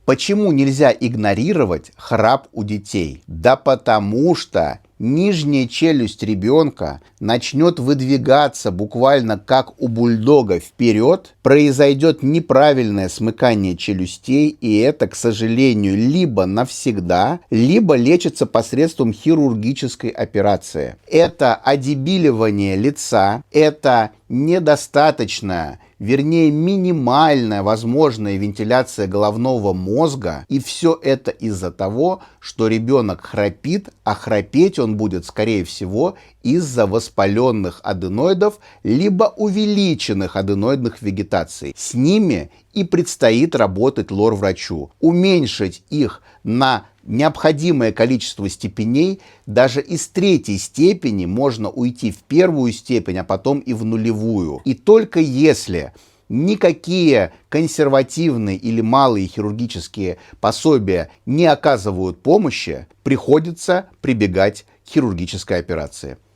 Почему нельзя игнорировать храп у детей? Да потому что нижняя челюсть ребенка начнет выдвигаться буквально как у бульдога вперед, произойдет неправильное смыкание челюстей, и это, к сожалению, либо навсегда, либо лечится посредством хирургической операции. Это одебиливание лица, это недостаточная, вернее минимальная возможная вентиляция головного мозга, и все это из-за того, что ребенок храпит, а храпеть он будет, скорее всего, из-за воспаленных аденоидов, либо увеличенных аденоидных вегетаций. С ними и предстоит работать лор-врачу. Уменьшить их на необходимое количество степеней, даже из третьей степени можно уйти в первую степень, а потом и в нулевую. И только если никакие консервативные или малые хирургические пособия не оказывают помощи, приходится прибегать к хирургической операции.